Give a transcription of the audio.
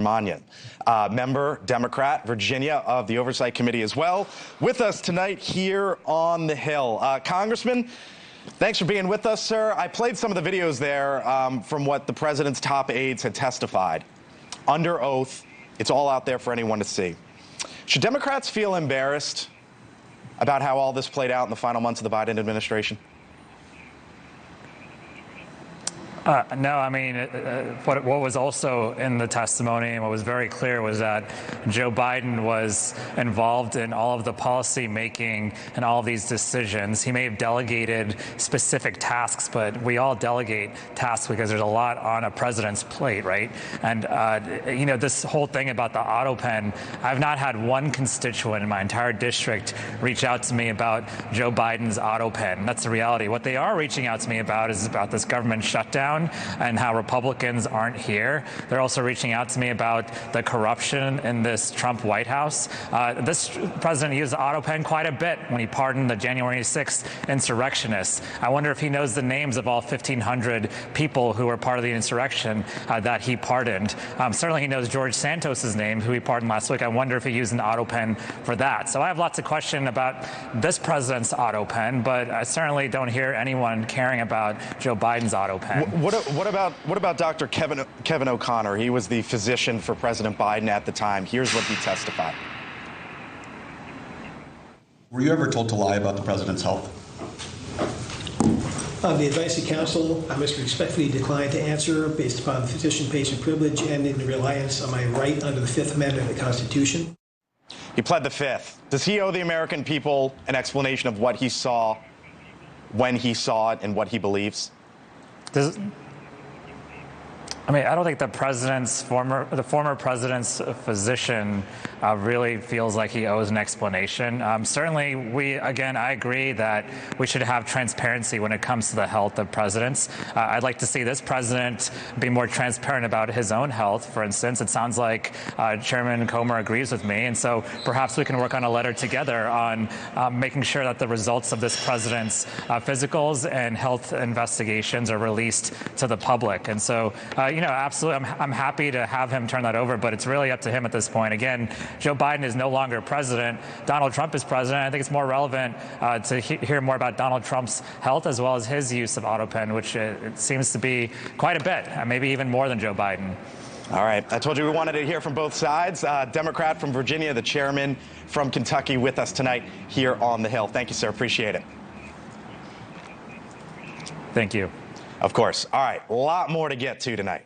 Subramanyam, member, Democrat, Virginia, of the Oversight Committee as well, with us tonight here on the Hill. Congressman, thanks for being with us, sir. I played some of the videos there from what the president's top aides had testified. Under oath, it's all out there for anyone to see. Should Democrats feel embarrassed about how all this played out in the final months of the Biden administration? No, I mean, what was also in the testimony and what was very clear was that Joe Biden was involved in all of the policy making and all of these decisions. He may have delegated specific tasks, but we all delegate tasks because there's a lot on a president's plate, right? And, you know, this whole thing about the Autopen, I've not had one constituent in my entire district reach out to me about Joe Biden's Autopen. That's the reality. What they are reaching out to me about is about this government shutdown and how Republicans aren't here. They're also reaching out to me about the corruption in this Trump White House. This president used the Autopen quite a bit when he pardoned the January 6th insurrectionists. I wonder if he knows the names of all 1,500 people who were part of the insurrection that he pardoned. Certainly he knows George Santos's name, who he pardoned last week. I wonder if he used an Autopen for that. So I have lots of questions about this president's Autopen, but I certainly don't hear anyone caring about Joe Biden's Autopen. What about Dr. Kevin O'Connor? He was the physician for President Biden at the time. Here's what he testified. Were you ever told to lie about the president's health? On the advice of counsel, I must respectfully decline to answer based upon physician-patient privilege and in reliance on my right under the Fifth Amendment of the Constitution. He pled the Fifth. Does he owe the American people an explanation of what he saw, when he saw it, and what he believes? I mean, I don't think the former president's physician really feels like he owes an explanation. Certainly, I agree that we should have transparency when it comes to the health of presidents. I'd like to see this president be more transparent about his own health, for instance. It sounds like Chairman Comer agrees with me, and so perhaps we can work on a letter together on making sure that the results of this president's physicals and health investigations are released to the public. And so, you know, absolutely, I'm happy to have him turn that over, but it's really up to him at this point. Again, Joe Biden is no longer president. Donald Trump is president. I think it's more relevant to hear more about Donald Trump's health as well as his use of Autopen, which it seems to be quite a bit, maybe even more than Joe Biden. All right. I told you we wanted to hear from both sides. Democrat from Virginia, the chairman from Kentucky, with us tonight here on the Hill. Thank you, sir. Appreciate it. Thank you. Of course. All right. A lot more to get to tonight.